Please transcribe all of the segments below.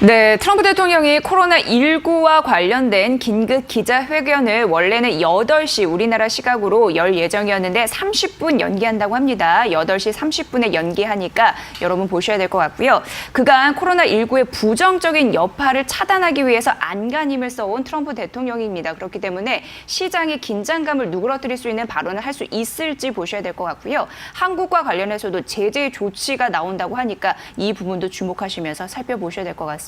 네, 트럼프 대통령이 코로나19와 관련된 긴급 기자회견을 원래는 8시 우리나라 시각으로 열 예정이었는데 30분 연기한다고 합니다. 8시 30분에 연기하니까 여러분 보셔야 될 것 같고요. 그간 코로나19의 부정적인 여파를 차단하기 위해서 안간힘을 써온 트럼프 대통령입니다. 그렇기 때문에 시장의 긴장감을 누그러뜨릴 수 있는 발언을 할 수 있을지 보셔야 될 것 같고요. 한국과 관련해서도 제재 조치가 나온다고 하니까 이 부분도 주목하시면서 살펴보셔야 될 것 같습니다.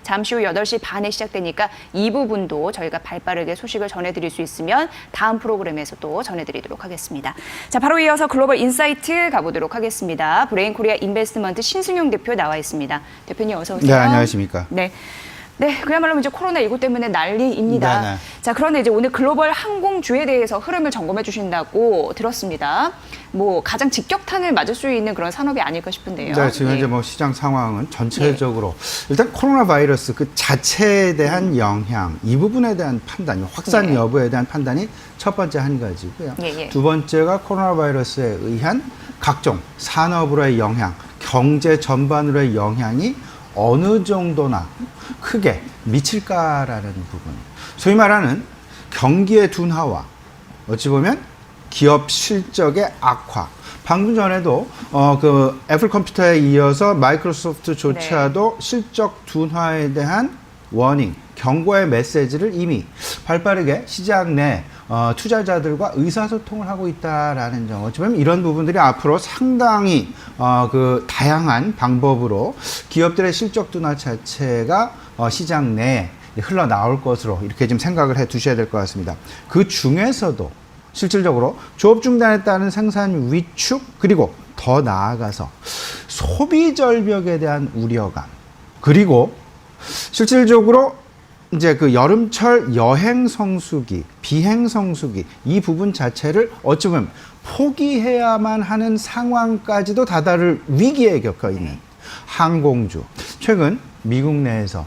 잠시 후 8시 반에 시작되니까 이 부분도 저희가 발빠르게 소식을 전해드릴 수 있으면 다음 프로그램에서 또 전해드리도록 하겠습니다. 자, 바로 이어서 글로벌 인사이트 가보도록 하겠습니다. 브레인 코리아 인베스트먼트 신승용 대표 나와 있습니다. 대표님 어서 오세요. 네, 안녕하십니까. 네, 그야말로 이제 코로나19 때문에 난리입니다. 네네. 자, 그런데 이제 오늘 글로벌 항공주에 대해서 흐름을 점검해 주신다고 들었습니다. 뭐 가장 직격탄을 맞을 수 있는 그런 산업이 아닐까 싶은데요. 네, 지금 현재 뭐 시장 상황은 전체적으로 일단 코로나 바이러스 그 자체에 대한 영향, 이 부분에 대한 판단, 확산 여부에 대한 판단이 첫 번째 한 가지고요. 두 번째가 코로나 바이러스에 의한 각종 산업으로의 영향, 경제 전반으로의 영향이 어느 정도나 크게 미칠까라는 부분. 소위 말하는 경기의 둔화와 어찌 보면 기업 실적의 악화. 방금 전에도 그 애플 컴퓨터에 이어서 마이크로소프트조차도 실적 둔화에 대한 워닝, 경고의 메시지를 이미 발빠르게 시장 내 투자자들과 의사소통을 하고 있다라는 점. 어쩌면 이런 부분들이 앞으로 상당히 그 다양한 방법으로 기업들의 실적 둔화 자체가 시장 내에 흘러나올 것으로 이렇게 좀 생각을 해 두셔야 될 것 같습니다. 그 중에서도 실질적으로 조업 중단에 따른 생산 위축, 그리고 더 나아가서 소비 절벽에 대한 우려감, 그리고 실질적으로 이제 그 여름철 여행 성수기, 비행 성수기, 이 부분 자체를 어쩌면 포기해야만 하는 상황까지도 다다를 위기에 겪어 있는 항공주. 최근 미국 내에서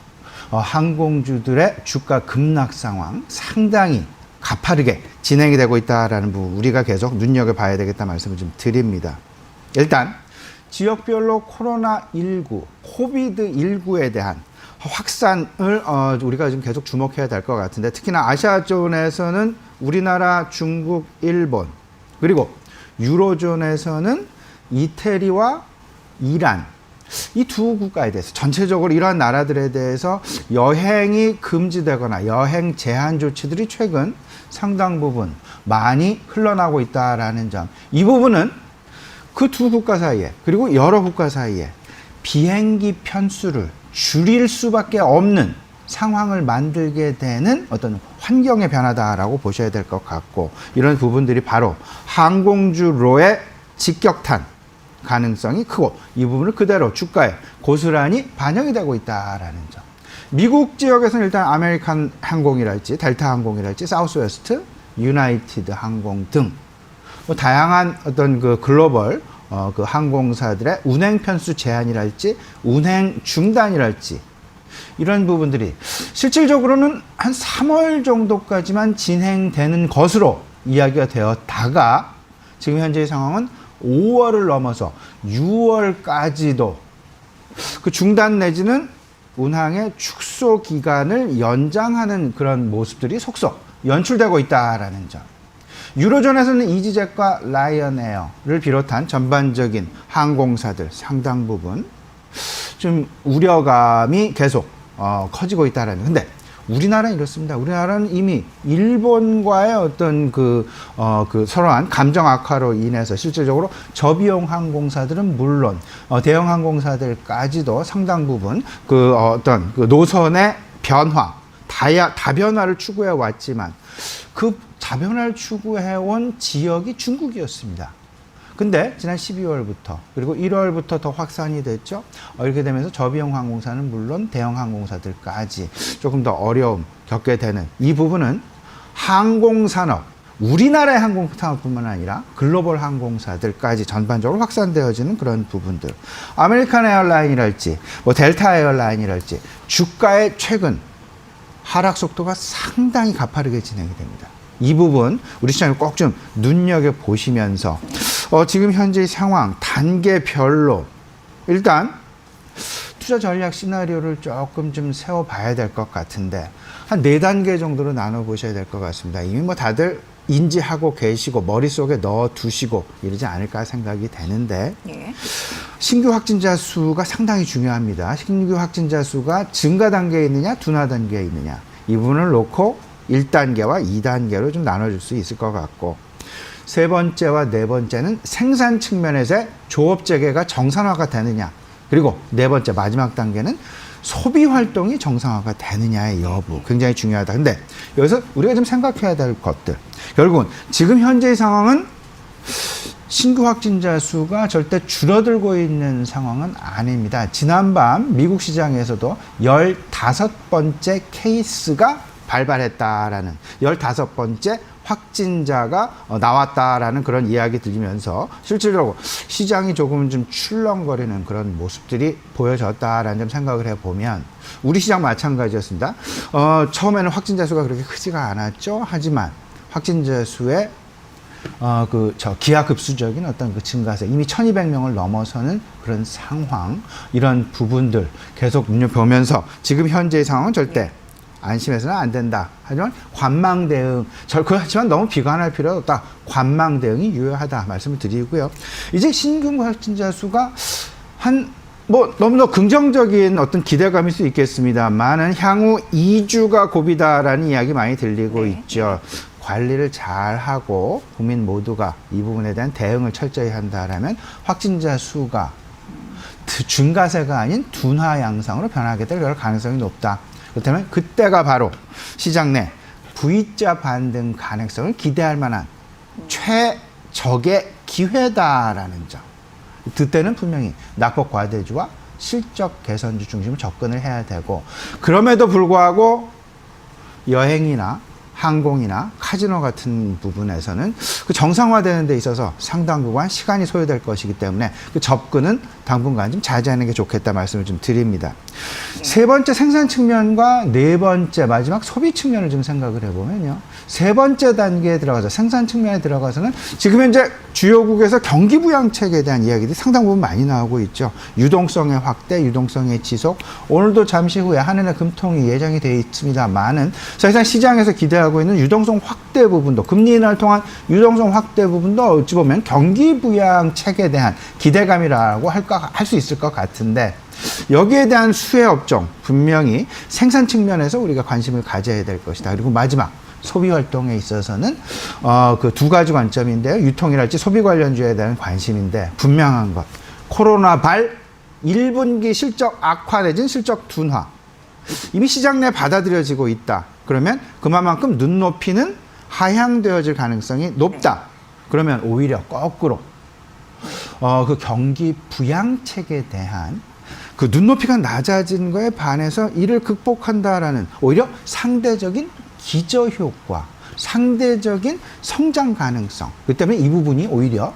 항공주들의 주가 급락 상황 상당히 가파르게 진행이 되고 있다라는 부분, 우리가 계속 눈여겨봐야 되겠다 말씀을 좀 드립니다. 일단 지역별로 코로나19, 코비드19에 대한 확산을 우리가 지금 계속 주목해야 될 것 같은데, 특히나 아시아존에서는 우리나라, 중국, 일본, 그리고 유로존에서는 이태리와 이란, 이 두 국가에 대해서, 전체적으로 이러한 나라들에 대해서 여행이 금지되거나 여행 제한 조치들이 최근 상당 부분 많이 흘러나오고 있다라는 점. 이 부분은 그 두 국가 사이에, 그리고 여러 국가 사이에 비행기 편수를 줄일 수밖에 없는 상황을 만들게 되는 어떤 환경의 변화다라고 보셔야 될 것 같고, 이런 부분들이 바로 항공주로의 직격탄 가능성이 크고, 이 부분을 그대로 주가에 고스란히 반영이 되고 있다라는 점. 미국 지역에서는 일단 아메리칸 항공이랄지 델타 항공이랄지 사우스웨스트, 유나이티드 항공 등 뭐 다양한 어떤 그 글로벌 그 항공사들의 운행 편수 제한이랄지 운행 중단이랄지 이런 부분들이 실질적으로는 한 3월 정도까지만 진행되는 것으로 이야기가 되었다가, 지금 현재의 상황은 5월을 넘어서 6월까지도 그 중단 내지는 운항의 축소 기간을 연장하는 그런 모습들이 속속 연출되고 있다라는 점. 유로존에서는 이지젯과 라이언에어를 비롯한 전반적인 항공사들 상당 부분 좀 우려감이 계속 커지고 있다라는. 근데 우리나라는 이렇습니다. 우리나라는 이미 일본과의 어떤 그 서로한 감정 악화로 인해서 실질적으로 저비용 항공사들은 물론 대형 항공사들까지도 상당 부분 그 어떤 그 노선의 변화, 다변화를 추구해 왔지만, 그 다변화를 추구해 온 지역이 중국이었습니다. 근데 지난 12월부터 그리고 1월부터 더 확산이 됐죠. 이렇게 되면서 저비용 항공사는 물론 대형 항공사들까지 조금 더 어려움 겪게 되는 이 부분은 항공산업, 우리나라의 항공산업뿐만 아니라 글로벌 항공사들까지 전반적으로 확산되어지는 그런 부분들. 아메리칸 에어라인이랄지 뭐 델타 에어라인이랄지 주가의 최근 하락 속도가 상당히 가파르게 진행이 됩니다. 이 부분 우리 시장을 꼭 좀 눈여겨보시면서 지금 현재의 상황 단계별로 일단 투자 전략 시나리오를 조금 좀 세워봐야 될 것 같은데 한 4단계 정도로 나눠보셔야 될 것 같습니다. 이미 뭐 다들 인지하고 계시고 머릿속에 넣어두시고 이러지 않을까 생각이 되는데 예. 신규 확진자 수가 상당히 중요합니다. 신규 확진자 수가 증가 단계에 있느냐 둔화 단계에 있느냐 이 부분을 놓고 1단계와 2단계로 좀 나눠줄 수 있을 것 같고 세 번째와 네 번째는 생산 측면에서의 조업 재개가 정상화가 되느냐 그리고 네 번째 마지막 단계는 소비 활동이 정상화가 되느냐의 여부 굉장히 중요하다. 근데 여기서 우리가 좀 생각해야 될 것들 결국은 지금 현재의 상황은 신규 확진자 수가 절대 줄어들고 있는 상황은 아닙니다. 지난밤 미국 시장에서도 15번째 케이스가 발발했다라는 15번째 확진자가 나왔다라는 그런 이야기 들리면서 실질적으로 시장이 조금 좀 출렁거리는 그런 모습들이 보여졌다라는 점 생각을 해보면 우리 시장 마찬가지였습니다. 처음에는 확진자 수가 그렇게 크지가 않았죠. 하지만 확진자 수의 기하급수적인 어떤 그 증가세 이미 1200명을 넘어서는 그런 상황 이런 부분들 계속 눈여보면서 지금 현재의 상황은 절대 안심해서는 안 된다. 하지만 관망 대응, 그렇지만 너무 비관할 필요는 없다. 관망 대응이 유효하다 말씀을 드리고요. 이제 신규 확진자 수가 너무나 긍정적인 어떤 기대감일 수 있겠습니다만은 향후 2주가 고비다라는 이야기 많이 들리고 있죠. 관리를 잘 하고 국민 모두가 이 부분에 대한 대응을 철저히 한다라면 확진자 수가 증가세가 아닌 둔화 양상으로 변하게 될 가능성이 높다. 그렇다면 그때가 바로 시장 내 V자 반등 가능성을 기대할 만한 최적의 기회다라는 점. 그때는 분명히 낙폭 과대주와 실적 개선주 중심으로 접근을 해야 되고 그럼에도 불구하고 여행이나 항공이나 카지노 같은 부분에서는 그 정상화되는 데 있어서 상당 구간 시간이 소요될 것이기 때문에 그 접근은 당분간 좀 자제하는 게 좋겠다 말씀을 좀 드립니다. 세 번째 생산 측면과 네 번째 마지막 소비 측면을 좀 생각을 해보면요. 세 번째 단계에 들어가서 생산 측면에 들어가서는 지금 현재 주요국에서 경기 부양 체계에 대한 이야기들이 상당 부분 많이 나오고 있죠. 유동성의 확대, 유동성의 지속. 오늘도 잠시 후에 한은의 금통이 예정이 되어 있습니다만은 사실상 시장에서 기대하고 있는 유동성 확대 부분도 금리 인하를 통한 유동성 확대 부분도 어찌 보면 경기 부양 체계에 대한 기대감이라고 할 수 있을 것 같은데 여기에 대한 수혜 업종 분명히 생산 측면에서 우리가 관심을 가져야 될 것이다. 그리고 마지막 소비 활동에 있어서는 그 두 가지 관점인데요. 유통이랄지 소비 관련주에 대한 관심인데 분명한 것. 코로나 발 1분기 실적 악화 내진 실적 둔화. 이미 시장 내 받아들여지고 있다. 그러면 그만큼 눈높이는 하향되어질 가능성이 높다. 그러면 오히려 거꾸로 그 경기 부양책에 대한 그 눈높이가 낮아진 거에 반해서 이를 극복한다라는 오히려 상대적인 기저효과, 상대적인 성장 가능성. 그 때문에 이 부분이 오히려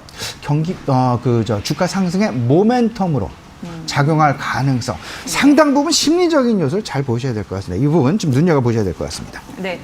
주가 상승의 모멘텀으로 작용할 가능성. 상당 부분 심리적인 요소를 잘 보셔야 될 것 같습니다. 이 부분 좀 눈여겨보셔야 될 것 같습니다. 네.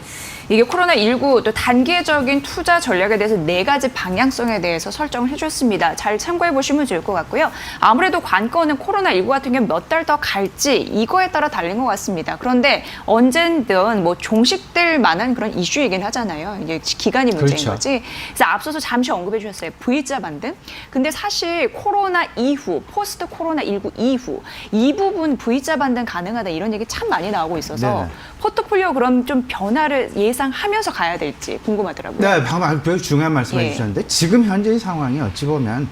이게 코로나19 또 단계적인 투자 전략에 대해서 4가지 방향성에 대해서 설정을 해줬습니다. 잘 참고해 보시면 좋을 것 같고요. 아무래도 관건은 코로나19 같은 경우 몇 달 더 갈지 이거에 따라 달린 것 같습니다. 그런데 언제든 뭐 종식될 만한 그런 이슈이긴 하잖아요. 이게 기간이 문제인 그렇죠. 거지. 그래서 앞서서 잠시 언급해 주셨어요. V자 반등. 근데 사실 코로나 이후, 포스트 코로나19 이후 이 부분 V자 반등 가능하다 이런 얘기 참 많이 나오고 있어서 네네. 포트폴리오 그럼 좀 변화를 예상하면서 가야 될지 궁금하더라고요. 네, 방금 매우 중요한 말씀을 해주셨는데 지금 현재의 상황이 어찌 보면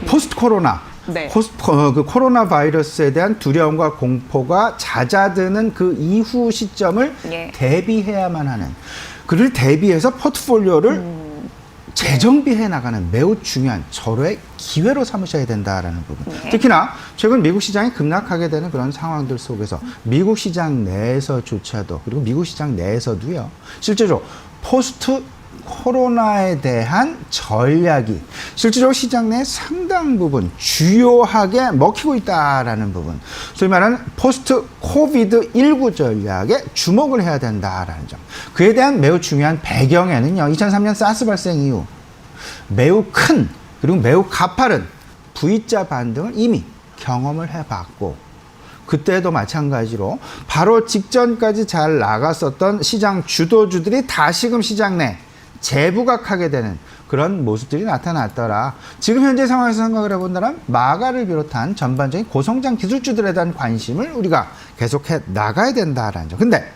포스트 코로나 네. 그 코로나 바이러스에 대한 두려움과 공포가 잦아드는 그 이후 시점을 대비해야만 하는 그를 대비해서 포트폴리오를 재정비해 나가는 매우 중요한 절호의 기회로 삼으셔야 된다라는 부분. 특히나 최근 미국 시장이 급락하게 되는 그런 상황들 속에서 미국 시장 내에서조차도 그리고 미국 시장 내에서도요. 실제로 포스트 코로나에 대한 전략이 실제로 시장 내 상당 부분 주요하게 먹히고 있다라는 부분. 소위 말하는 포스트 코비드 19 전략에 주목을 해야 된다라는 점. 그에 대한 매우 중요한 배경에는요. 2003년 사스 발생 이후 매우 큰 그리고 매우 가파른 V자 반등을 이미 경험을 해봤고 그때도 마찬가지로 바로 직전까지 잘 나갔었던 시장 주도주들이 다시금 시장 내 재부각하게 되는 그런 모습들이 나타났더라. 지금 현재 상황에서 생각을 해본다면 마가를 비롯한 전반적인 고성장 기술주들에 대한 관심을 우리가 계속해 나가야 된다라는 점. 근데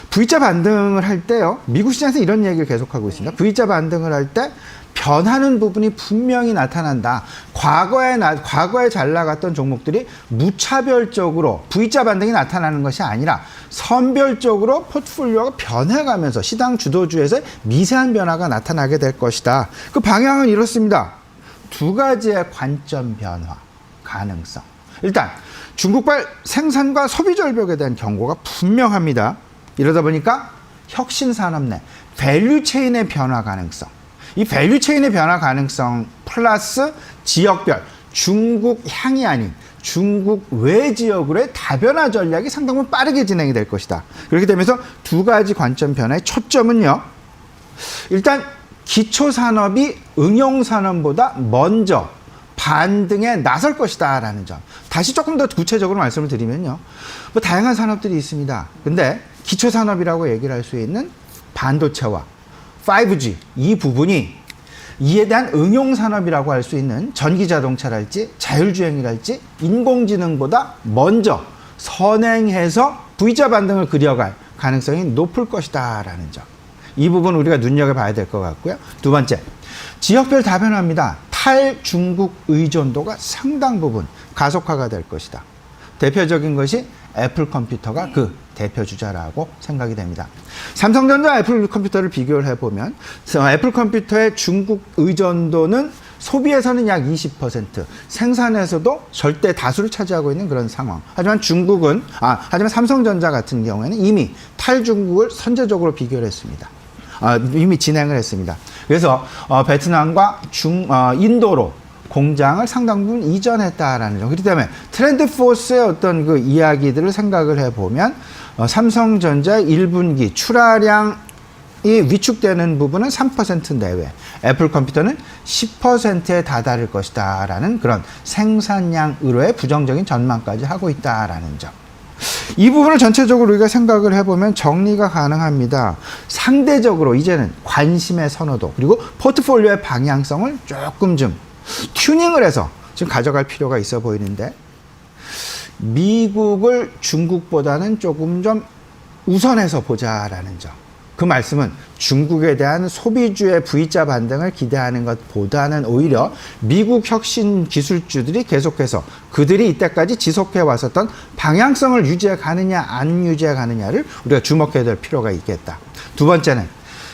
V자 반등을 할 때요, 미국 시장에서 이런 얘기를 계속하고 있습니다. V자 반등을 할 때 변하는 부분이 분명히 나타난다. 과거에 잘 나갔던 종목들이 무차별적으로 V자 반등이 나타나는 것이 아니라 선별적으로 포트폴리오가 변해가면서 시장 주도주에서 미세한 변화가 나타나게 될 것이다. 그 방향은 이렇습니다. 두 가지의 관점 변화 가능성. 일단 중국발 생산과 소비 절벽에 대한 경고가 분명합니다. 이러다 보니까 혁신산업 내 밸류체인의 변화 가능성, 이 밸류체인의 변화 가능성 플러스 지역별 중국향이 아닌 중국 외 지역으로의 다변화 전략이 상당 부분 빠르게 진행이 될 것이다. 그렇게 되면서 두 가지 관점 변화의 초점은요, 일단 기초산업이 응용산업보다 먼저 반등에 나설 것이다 라는 점. 다시 조금 더 구체적으로 말씀을 드리면요, 뭐 다양한 산업들이 있습니다. 근데 기초산업이라고 얘기를 할 수 있는 반도체와 5G 이 부분이 이에 대한 응용산업이라고 할 수 있는 전기자동차랄지 자율주행이랄지 인공지능보다 먼저 선행해서 V자 반등을 그려갈 가능성이 높을 것이다 라는 점. 이 부분 우리가 눈여겨봐야 될 것 같고요. 두 번째, 지역별 다변화입니다. 탈중국 의존도가 상당 부분 가속화가 될 것이다. 대표적인 것이 애플 컴퓨터가 그 대표주자라고 생각이 됩니다. 삼성전자 애플 컴퓨터를 비교를 해보면 애플 컴퓨터의 중국 의존도는 소비에서는 약 20%, 생산에서도 절대 다수를 차지하고 있는 그런 상황. 하지만 하지만 삼성전자 같은 경우에는 이미 탈중국을 선제적으로 비교를 했습니다. 이미 진행을 했습니다. 그래서 베트남과 인도로 공장을 상당 부분 이전했다라는 점. 그렇기 때문에 트렌드 포스의 어떤 그 이야기들을 생각을 해보면 삼성전자 1분기 출하량이 위축되는 부분은 3% 내외, 애플 컴퓨터는 10%에 다다를 것이다 라는 그런 생산량으로의 부정적인 전망까지 하고 있다라는 점. 이 부분을 전체적으로 우리가 생각을 해보면 정리가 가능합니다. 상대적으로 이제는 관심의 선호도 그리고 포트폴리오의 방향성을 조금 좀 튜닝을 해서 지금 가져갈 필요가 있어 보이는데, 미국을 중국보다는 조금 좀 우선해서 보자라는 점. 그 말씀은 중국에 대한 소비주의 V자 반등을 기대하는 것보다는 오히려 미국 혁신 기술주들이 계속해서 그들이 이때까지 지속해 왔었던 방향성을 유지해 가느냐 안 유지해 가느냐를 우리가 주목해야 될 필요가 있겠다. 두 번째는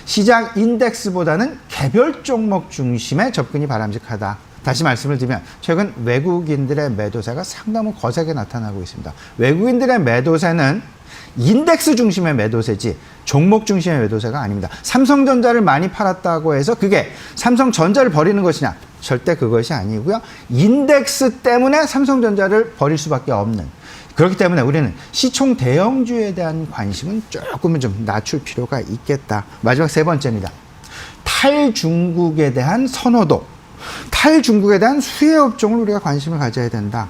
시장 인덱스보다는 개별 종목 중심의 접근이 바람직하다. 다시 말씀을 드리면 최근 외국인들의 매도세가 상당히 거세게 나타나고 있습니다. 외국인들의 매도세는 인덱스 중심의 매도세지 종목 중심의 매도세가 아닙니다. 삼성전자를 많이 팔았다고 해서 그게 삼성전자를 버리는 것이냐? 절대 그것이 아니고요. 인덱스 때문에 삼성전자를 버릴 수밖에 없는, 그렇기 때문에 우리는 시총 대형주에 대한 관심은 조금은 좀 낮출 필요가 있겠다. 마지막 세 번째입니다. 탈중국에 대한 선호도, 탈중국에 대한 수혜 업종을 우리가 관심을 가져야 된다.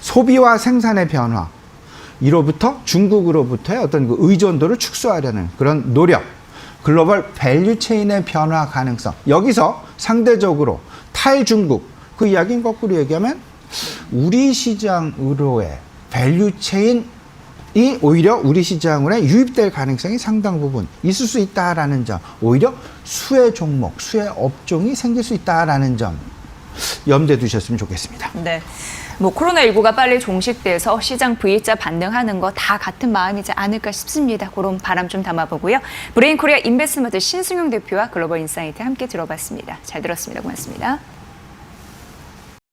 소비와 생산의 변화, 이로부터 중국으로부터의 어떤 그 의존도를 축소하려는 그런 노력, 글로벌 밸류체인의 변화 가능성. 여기서 상대적으로 탈중국, 그 이야기는 거꾸로 얘기하면 우리 시장으로의 밸류체인이 오히려 우리 시장으로 유입될 가능성이 상당 부분 있을 수 있다라는 점, 오히려 수혜 종목, 수혜 업종이 생길 수 있다라는 점 염두에 두셨으면 좋겠습니다. 네. 코로나19가 빨리 종식돼서 시장 V자 반등하는 거 다 같은 마음이지 않을까 싶습니다. 그런 바람 좀 담아보고요. 브레인코리아 인베스트먼트 신승용 대표와 글로벌 인사이트 함께 들어봤습니다. 잘 들었습니다. 고맙습니다.